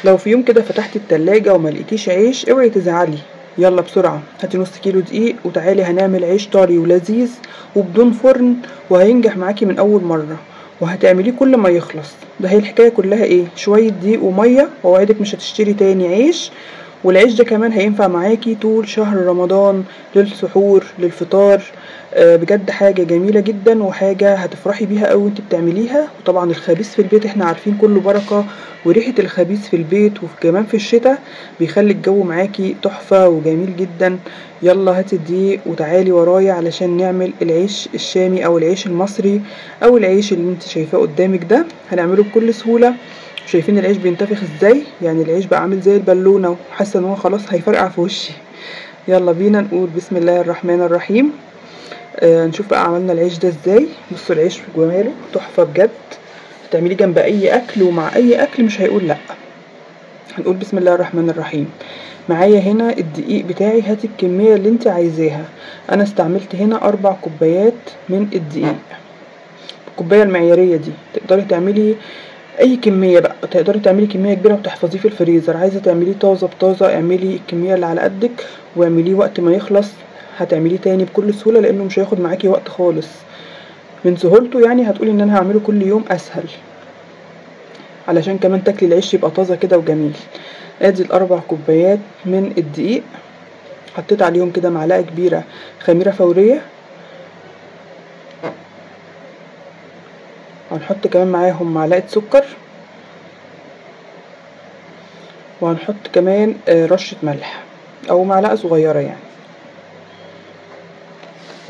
لو في يوم كده فتحتي التلاجة وما لقيتيش عيش اوعي تزعلي، يلا بسرعة هاتي نص كيلو دقيق وتعالي هنعمل عيش طري ولذيذ وبدون فرن، وهينجح معاكي من اول مرة، وهتعمليه كل ما يخلص. ده هي الحكاية كلها ايه؟ شوية دقيق ومية، واوعدك مش هتشتري تاني عيش. والعيش ده كمان هينفع معاكي طول شهر رمضان، للسحور للفطار. بجد حاجة جميلة جدا وحاجة هتفرحي بيها اوي وانت بتعمليها. وطبعا الخبيث في البيت احنا عارفين كله بركة، وريحة الخبيث في البيت وكمان في الشتاء بيخلي الجو معاكي تحفة وجميل جدا. يلا هاتي الدقيق وتعالي ورايا علشان نعمل العيش الشامي او العيش المصري او العيش اللي انت شايفاه قدامك ده. هنعمله بكل سهولة. شايفين العيش بينتفخ ازاي؟ يعني العيش بقى عامل زي البالونة وحاسة ان هو خلاص هيفرقع في وشي. يلا بينا نقول بسم الله الرحمن الرحيم. نشوف بقى عملنا العيش ده ازاي. بصوا العيش جماله تحفة بجد، هتعمليه جنب اي اكل ومع اي اكل مش هيقول لا. هنقول بسم الله الرحمن الرحيم. معايا هنا الدقيق بتاعي، هاتي الكمية اللي انت عايزاها. انا استعملت هنا 4 كوبايات من الدقيق، الكوباية المعيارية دي. تقدري تعملي اي كمية بقى، تقدري تعملي كمية كبيرة وتحفظيه في الفريزر. عايزة تعمليه طازة بطازة اعملي الكمية اللي على قدك واعمليه وقت ما يخلص هتعمليه تاني بكل سهولة، لانه مش هياخد معاكي وقت خالص. من سهولته يعني هتقولي ان انا هعمله كل يوم اسهل، علشان كمان تاكلي العيش يبقى طازة كده وجميل. ادي ال4 كوبايات من الدقيق، حطيت عليهم كده معلقة كبيرة خميرة فورية، هنحط كمان معاهم معلقة سكر، وهنحط كمان رشة ملح او معلقة صغيرة يعني.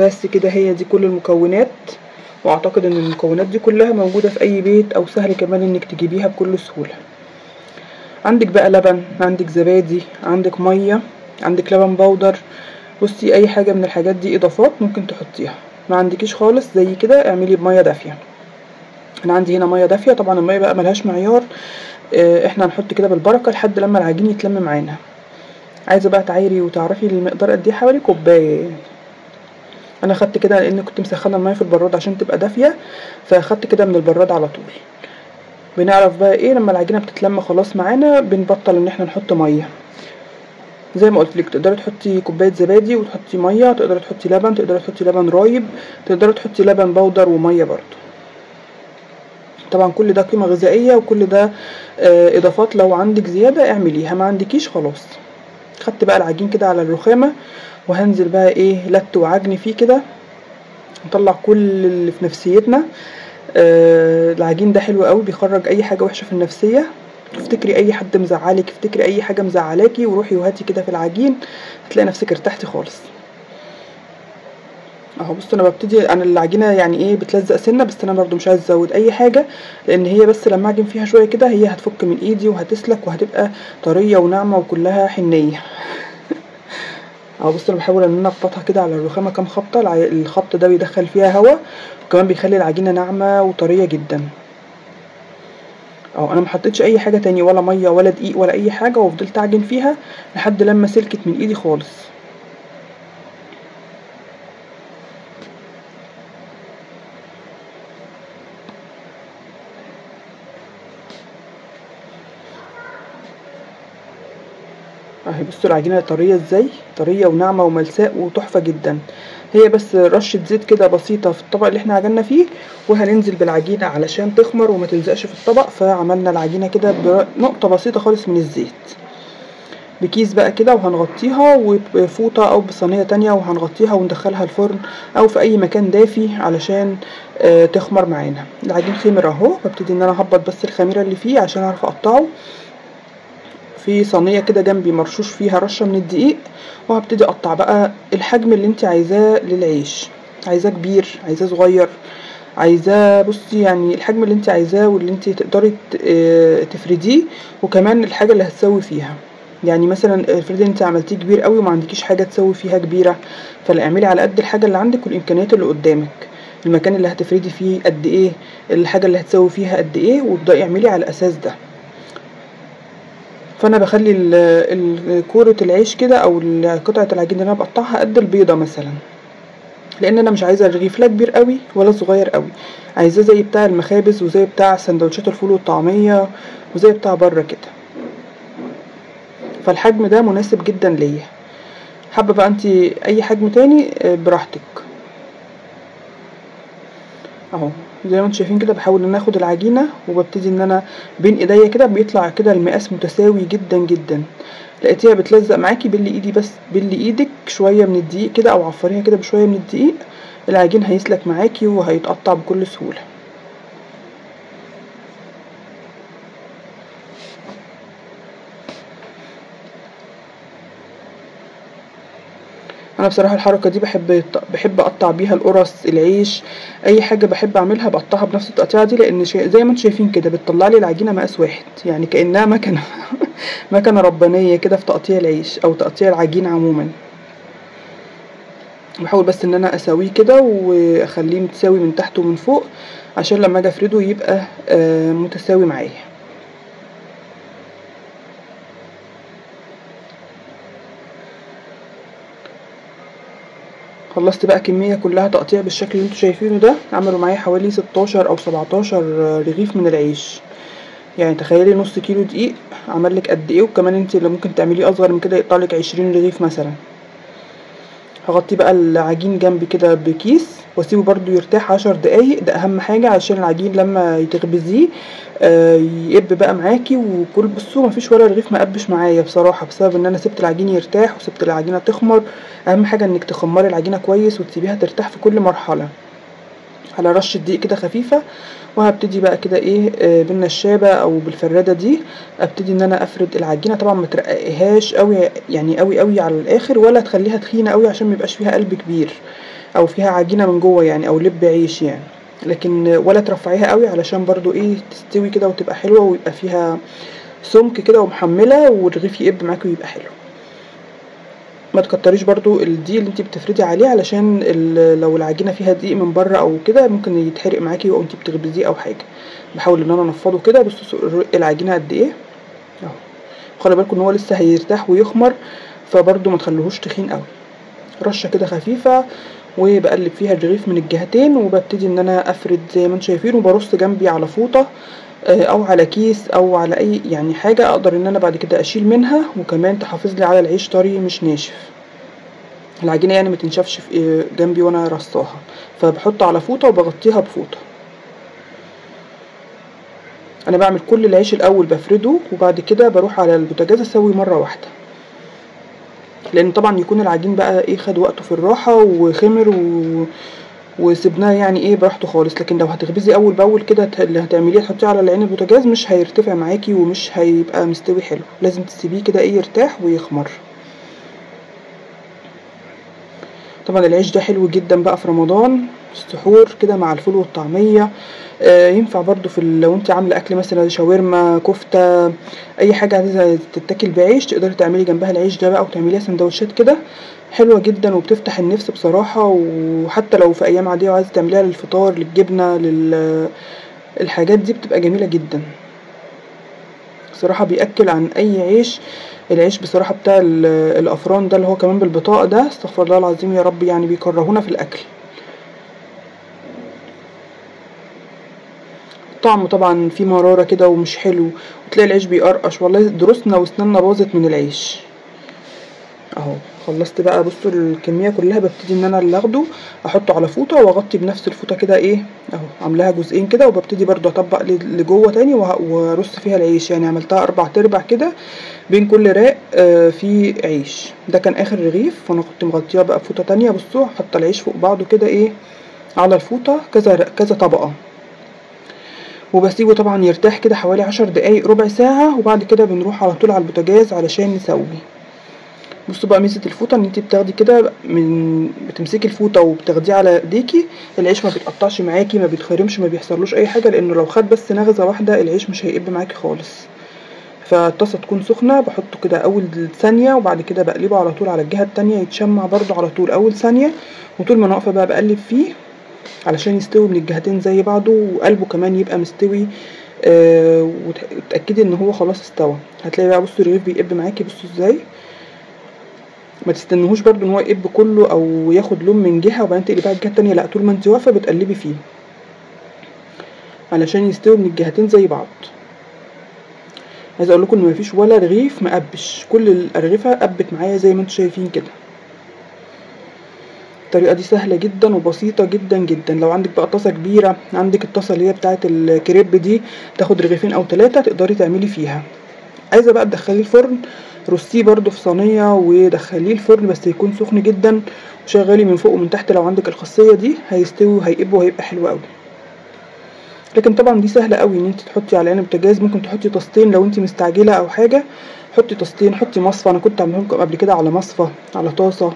بس كده هي دي كل المكونات، واعتقد ان المكونات دي كلها موجودة في اي بيت او سهل كمان انك تجيبيها بكل سهولة. عندك بقى لبن، عندك زبادي، عندك مية، عندك لبن بودر. بصي اي حاجة من الحاجات دي اضافات ممكن تحطيها. ما عندكيش خالص زي كده اعملي بمية دافية. انا عندي هنا مية دافية، طبعا المية بقى ملهاش معيار، احنا هنحط كده بالبركة لحد لما العجين يتلم معانا. عايزة بقى تعايري وتعرفي المقدار قد ايه، حوالي كوباية. انا خدت كده لان كنت مسخنه الميه في البراد عشان تبقى دافيه، فاخدت كده من البراد على طول. بنعرف بقى ايه لما العجينه بتتلم خلاص معانا بنبطل ان احنا نحط ميه. زي ما قلت لك تقدري تحطي كوبايه زبادي وتحطي ميه، تقدري تحطي لبن، تقدري تحطي لبن رايب، تقدري تحطي لبن بودر وميه برضو. طبعا كل ده قيمه غذائيه وكل ده اضافات، لو عندك زياده اعمليها، ما عندكيش خلاص. خدت بقى العجين كده على الرخامه وهنزل بقى ايه لت وعجن فيه كده، نطلع كل اللي في نفسيتنا. العجين ده حلو قوي، بيخرج اي حاجه وحشه في النفسيه. افتكري اي حد مزعلك، افتكري اي حاجه مزعلاكي وروحي وهاتي كده في العجين، هتلاقي نفسك ارتحتي خالص. اهو بصوا انا ببتدي، انا العجينه يعني ايه بتلزق سنه، بس انا برضو مش عايزه ازود اي حاجه، لان هي بس لما اعجن فيها شويه كده هي هتفك من ايدي وهتسلك وهتبقى طريه وناعمه وكلها حنيه. اهو بصوا انا بحاول ان انا اخبطها كده على الرخامه كام خبطه، الخبط ده بيدخل فيها هواء وكمان بيخلي العجينه ناعمه وطريه جدا. اهو انا محطتش اي حاجه تاني، ولا ميه ولا دقيق ولا اي حاجه، وفضلت اعجن فيها لحد لما سلكت من ايدي خالص. اهي بصوا العجينه طريه ازاي، طريه وناعمه وملساء وتحفه جدا. هي بس رشه زيت كده بسيطه في الطبق اللي احنا عجننا فيه، وهننزل بالعجينه علشان تخمر وما تلزقش في الطبق. فعملنا العجينه كده بنقطه بسيطه خالص من الزيت بكيس بقى كده، وهنغطيها وبفوطه او بصينيه تانية، وهنغطيها وندخلها الفرن او في اي مكان دافي علشان تخمر معانا. العجين خمر اهو، ببتدي ان انا اهبط بس الخميره اللي فيه عشان اعرف اقطعه. في صينيه كده جنبي مرشوش فيها رشه من الدقيق، وهبتدي اقطع بقى الحجم اللي انت عايزاه للعيش. عايزاه كبير، عايزاه صغير، عايزاه بصي يعني الحجم اللي انت عايزاه واللي انت تقدري تفرديه، وكمان الحاجه اللي هتسوي فيها. يعني مثلا افرضي انت عملتيه كبير قوي وما عندكيش حاجه تسوي فيها كبيره، فلا اعملي على قد الحاجه اللي عندك والامكانيات اللي قدامك، المكان اللي هتفردي فيه قد ايه، الحاجه اللي هتسوي فيها قد ايه، وابداي اعملي على الاساس ده. فانا بخلي كوره العيش كده او قطعه العجين اللي انا بقطعها قد البيضه مثلا، لان انا مش عايزه الرغيف لا كبير قوي ولا صغير قوي، عايزاه زي بتاع المخابز وزي بتاع سندوتشات الفول والطعميه وزي بتاع بره كده. فالحجم ده مناسب جدا ليا. حابه بقى انت اي حجم تاني براحتك. اهو زي ما انتم شايفين كده بحاول ان انا اخد العجينه وببتدي ان انا بين ايديا كده بيطلع كده المقاس متساوي جدا جدا. لقيتيها بتلزق معاكي بلي ايدي، بس بلي ايدك شويه من الدقيق كده او عفريها كده بشويه من الدقيق، العجين هيسلك معاكي وهيتقطع بكل سهوله. انا بصراحه الحركه دي بحب اقطع بيها القرص، العيش، اي حاجه بحب اعملها بقطعها بنفس التقطيعه دي، لان زي ما انتم شايفين كده بتطلع لي العجينه مقاس واحد، يعني كانها مكنه مكنه ربانيه كده في تقطيع العيش او تقطيع العجين عموما. بحاول بس ان انا اسويه كده واخليه متساوي من تحت ومن فوق عشان لما اجي افرده يبقى متساوي معايا. خلصت بقى كمية كلها تقطيع بالشكل اللي انتوا شايفينه ده. عملوا معايا حوالي 16 او 17 رغيف من العيش، يعني تخيلي نص كيلو دقيق عملك قد ايه. وكمان انت اللي ممكن تعمليه اصغر من كده يقطعلك 20 رغيف مثلا. هغطي بقى العجين جنبي كده بكيس واسيبه برضو يرتاح 10 دقايق، ده اهم حاجة عشان العجين لما تخبزيه يقب بقى معاكي. وكل بصوا مفيش ولا رغيف مقبش معايا بصراحة، بسبب ان انا سبت العجين يرتاح وسبت العجينة تخمر. اهم حاجة انك تخمري العجينة كويس وتسيبيها ترتاح في كل مرحلة على رشة دقيق كده خفيفة. وهبتدي بقى كده ايه بالنشابة او بالفرادة دي ابتدي ان انا افرد العجينة. طبعا ما ترققيهاش قوي يعني قوي على الاخر، ولا تخليها تخينة قوي عشان ما يبقاش فيها قلب كبير او فيها عجينة من جوه يعني او لب عيش يعني. لكن ولا ترفعيها قوي علشان برضو ايه تستوي كده وتبقى حلوة ويبقى فيها سمك كده ومحملة والرغيف يقب معاكي ويبقى حلو. ما تكتريش برضو الدقيق اللي انت بتفردي عليه علشان لو العجينه فيها دقيق من بره او كده ممكن يتحرق معاكي وانت بتخبزيه او حاجه. بحاول ان انا انفضه كده. بصوا العجينه قد ايه اهو. خلي بالكم ان هو لسه هيرتاح ويخمر، فبرضو ما تخلوهوش تخين قوي. رشه كده خفيفه وبقلب فيها الرغيف من الجهتين وببتدي ان انا افرد زي ما انتم شايفين، وبرص جنبي على فوطه او على كيس او على اي يعني حاجه اقدر ان انا بعد كده اشيل منها، وكمان تحافظ لي على العيش طري مش ناشف. العجينه يعني ما تنشفش في جنبي وانا رصاها، فبحط على فوطه وبغطيها بفوطه. انا بعمل كل العيش الاول بفرده وبعد كده بروح على البوتاجاز اسوي مره واحده، لان طبعا يكون العجين بقى ايه خد وقته في الراحه وخمر وسبناه يعني ايه براحته خالص. لكن لو هتخبزي اول باول كده اللي هتعمليه تحطيه على العين البوتاجاز مش هيرتفع معاكي ومش هيبقى مستوي حلو. لازم تسيبيه كده ايه يرتاح ويخمر. طبعا العيش ده حلو جدا بقى في رمضان السحور كده مع الفول والطعميه. ينفع برضو في لو انت عامله اكل مثلا شاورما كفته اي حاجه عايزه تتاكل بعيش تقدري تعملي جنبها العيش ده بقى وتعمليها سندوتشات كده حلوه جدا وبتفتح النفس بصراحه. وحتى لو في ايام عاديه وعايزه تعمليها للفطار للجبنه الحاجات دي بتبقى جميله جدا بصراحه. بيأكل عن اي عيش. العيش بصراحه بتاع الافران ده اللي هو كمان بالبطاقه ده استغفر الله العظيم يا رب، يعني بيكرهونا في الاكل. طعمه طبعا فيه مراره كده ومش حلو، وتلاقي العيش بيقرقش. والله دروسنا واسناننا باظت من العيش. اهو خلصت بقى. بصوا الكميه كلها ببتدي ان انا اللي اخده احطه على فوطه واغطي بنفس الفوطه كده ايه اهو عاملاها جزئين كده، وببتدي برضو اطبق لجوه تاني وارص فيها العيش. يعني عملتها 4/4 كده بين كل راق في عيش. ده كان اخر رغيف وانا كنت مغطياه بقى بفوطه تانية. بصوا حاطه العيش فوق بعضه كده ايه على الفوطه كذا طبقه، وبسيبه طبعا يرتاح كده حوالي 10 دقايق ربع ساعه. وبعد كده بنروح على طول على البوتاجاز علشان نسوي. بصوا بقى ميزه الفوطه ان انت بتاخدي كده بتمسكي الفوطه وبتاخديه على ايديكي، العيش ما بيتقطعش معاكي ما بيتخرمش ما بيحصلوش اي حاجه، لانه لو خد بس نغزه واحده العيش مش هيقب معاكي خالص. فالطاسه تكون سخنه بحطه كده اول ثانيه وبعد كده بقلبه على طول على الجهه التانية يتشمع برضو على طول اول ثانيه. وطول ما انا واقفه بقى بقلب فيه علشان يستوي من الجهتين زي بعضه وقلبه كمان يبقى مستوي. وتأكدي ان هو خلاص استوى. هتلاقي بقى بصوا الرغيف بيقب معاكي. بصوا ازاي ما تستنوهوش برضو ان هو يقب كله او ياخد لون من جهه وبعدين تقلبيه على الجهه التانية، لا طول ما انت واقفه بتقلبي فيه علشان يستوي من الجهتين زي بعض. عايزه اقول لكم ان مفيش ولا رغيف مقبش، كل الارغفه قبت معايا زي ما انتم شايفين كده. الطريقه دي سهله جدا وبسيطه جدا جدا. لو عندك بقى طاسه كبيره، عندك الطاسه اللي هي بتاعه الكريب دي تاخد رغيفين او 3 تقدري تعملي فيها. عايزه بقى تدخليه الفرن، رصيه برده في صينيه ودخليه الفرن بس يكون سخن جدا، وشغلي من فوق ومن تحت. لو عندك الخاصيه دي هيستوي وهيقب وهيبقى حلو قوي. لكن طبعا دي سهله قوي ان انت تحطي على عين البوتاجاز، ممكن تحطي طاستين لو انت مستعجله او حاجه، حطي طاستين، حطي مصفى، انا كنت عاملهم لكم قبل كده على مصفى، على طاسه،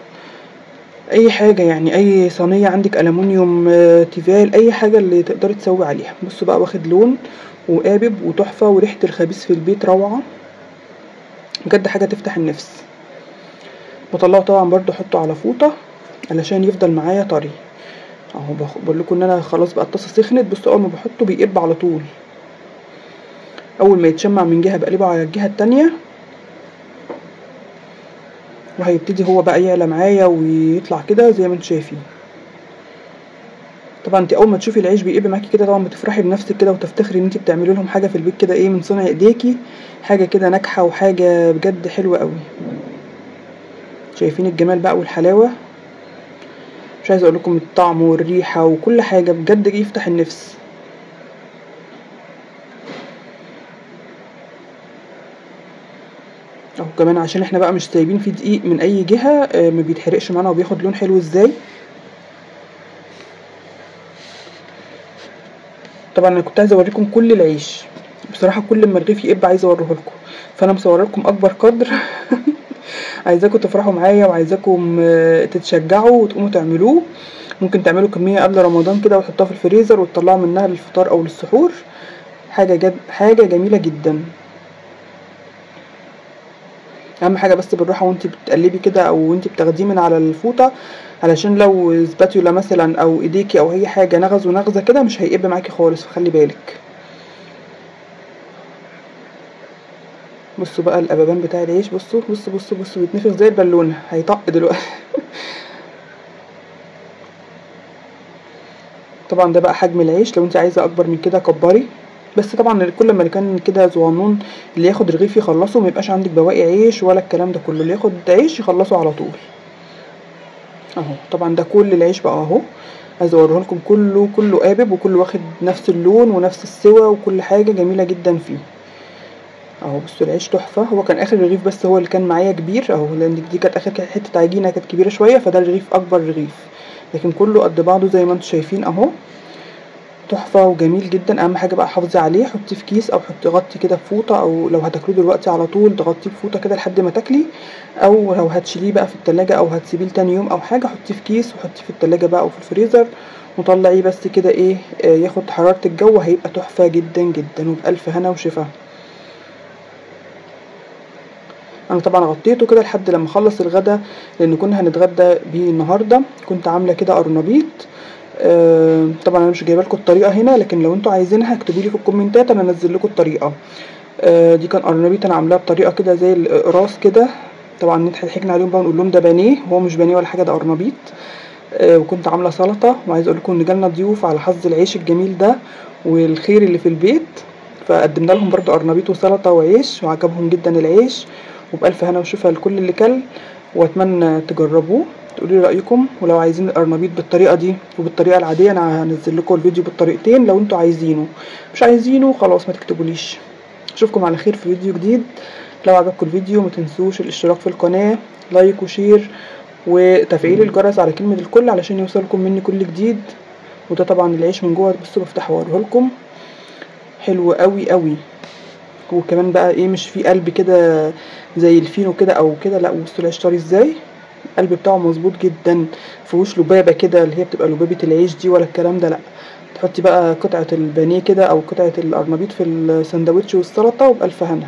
اي حاجه يعني، اي صينيه عندك الومنيوم، تيفال، اي حاجه اللي تقدري تسوي عليها. بصوا بقى واخد لون وقابب وتحفه، وريحه الخبيث في البيت روعه بجد، حاجه تفتح النفس. بطلعه طبعا برضو احطه على فوطه علشان يفضل معايا طري اهو. بقول لكم ان انا خلاص بقى الطاسه سخنت. بصوا اول ما بحطه بيقب على طول، اول ما يتشمع من جهه بقلبه على الجهه التانية، وهيبتدي هو بقى يعلى معايا ويطلع كده زي ما انتم شايفين. طبعا انت اول ما تشوفي العيش بيقب معاكي كده طبعا بتفرحي بنفسك كده وتفتخري ان انت بتعملي لهم حاجه في البيت كده، ايه، من صنع ايديكي، حاجه كده ناجحه وحاجه بجد حلوه قوي. شايفين الجمال بقى والحلاوه؟ مش عايزه اقول لكم الطعم والريحه وكل حاجه بجد يفتح النفس. اهو كمان عشان احنا بقى مش سايبين فيه دقيق من اي جهه، ما بيتحرقش معانا وبياخد لون حلو ازاي. طبعا انا كنت عايزه اوريكم كل العيش بصراحه، كل ما الرغيف يقب عايزه اوريه لكم، فانا مصوره لكم اكبر قدر. عايزاكم تفرحوا معايا وعايزاكم تتشجعوا وتقوموا تعملوه. ممكن تعملوا كميه قبل رمضان كده وتحطوها في الفريزر وتطلعوا منها للفطار او للسحور، حاجه جميله جدا. اهم حاجه بس بالراحه وانت بتقلبي كده او وانت بتاخديه من على الفوطه، علشان لو سباتيولا مثلا او ايديكي او اي حاجه نغزوا نغزه كده مش هيقب معاكي خالص، فخلي بالك. بصوا بقى القببان بتاع العيش، بصوا بصوا بصوا بصوا بيتنفخ زي البالونه، هيطق دلوقتي. طبعا ده بقى حجم العيش، لو انت عايزه اكبر من كده كبري، بس طبعا كل ما كان كده صغنون اللي ياخد رغيف يخلصه، ما يبقاش عندك بواقي عيش ولا الكلام ده كله، اللي ياخد عيش يخلصه على طول اهو. طبعا ده كل العيش بقى اهو، عايزه اوريه لكم كله قابب وكله واخد نفس اللون ونفس السوا وكل حاجه جميله جدا فيه اهو. بصوا العيش تحفه. هو كان اخر رغيف بس هو اللي كان معايا كبير اهو، لان دي كانت اخر حته عجينه كانت كبيره شويه، فده الرغيف اكبر رغيف، لكن كله قد بعضه زي ما انتم شايفين اهو، تحفه وجميل جدا. اهم حاجه بقى حافظي عليه، حطيه في كيس او غطي كده بفوطه، او لو هتاكلوه دلوقتي على طول تغطيه بفوطه كده لحد ما تاكلي، او لو هتشيليه بقى في التلاجة او هتسيبيه لتاني يوم او حاجه حطيه في كيس وحطيه في التلاجة بقى او في الفريزر وطلعيه بس كده ايه، ياخد حراره الجو، هيبقى تحفه جدا جدا وبألف هنا وشفا. انا طبعا غطيته كده لحد لما اخلص الغدا، لان كنا هنتغدى بيه النهارده. كنت عامله كده قرنبيط، طبعا انا مش جايبه لكم الطريقه هنا، لكن لو انتوا عايزينها اكتبوا لي في الكومنتات انا انزل لكم الطريقه. دي كان قرنبيط انا عاملاه بطريقه كده زي القراص كده، طبعا ضحكنا عليهم بقى ونقول لهم ده بانيه، هو مش بانيه ولا حاجه، ده قرنبيط. وكنت عامله سلطه، وعايزه اقول لكم ان جالنا ضيوف على حظ العيش الجميل ده والخير اللي في البيت، فقدمنا لهم برضو قرنبيط وسلطه وعيش، وعجبهم جدا العيش، وبألف هنا وشفا لكل اللي كل. واتمنى تجربوه تقولوا لي رايكم، ولو عايزين القرنبيط بالطريقه دي وبالطريقه العاديه انا هنزل لكم الفيديو بالطريقتين لو انتوا عايزينه، مش عايزينه خلاص ما تكتبوليش. اشوفكم على خير في فيديو جديد. لو عجبكم الفيديو ما تنسوش الاشتراك في القناه، لايك وشير وتفعيل الجرس على كلمه الكل علشان يوصلكم مني كل جديد. وده طبعا العيش من جوه، بصوا بفتحه واوريه لكم، حلو قوي قوي. وكمان بقى ايه، مش في قلب كده زي الفينو كده او كده، لا بصوا العيش طري ازاي، القلب بتاعه مظبوط جدا، مفيهوش لبابه كده اللي هي بتبقى لبابه العيش دي ولا الكلام ده، لا. تحطي بقى قطعه البانيه كده او قطعه القرنبيط في الساندوتش والسلطه وبألف هنا.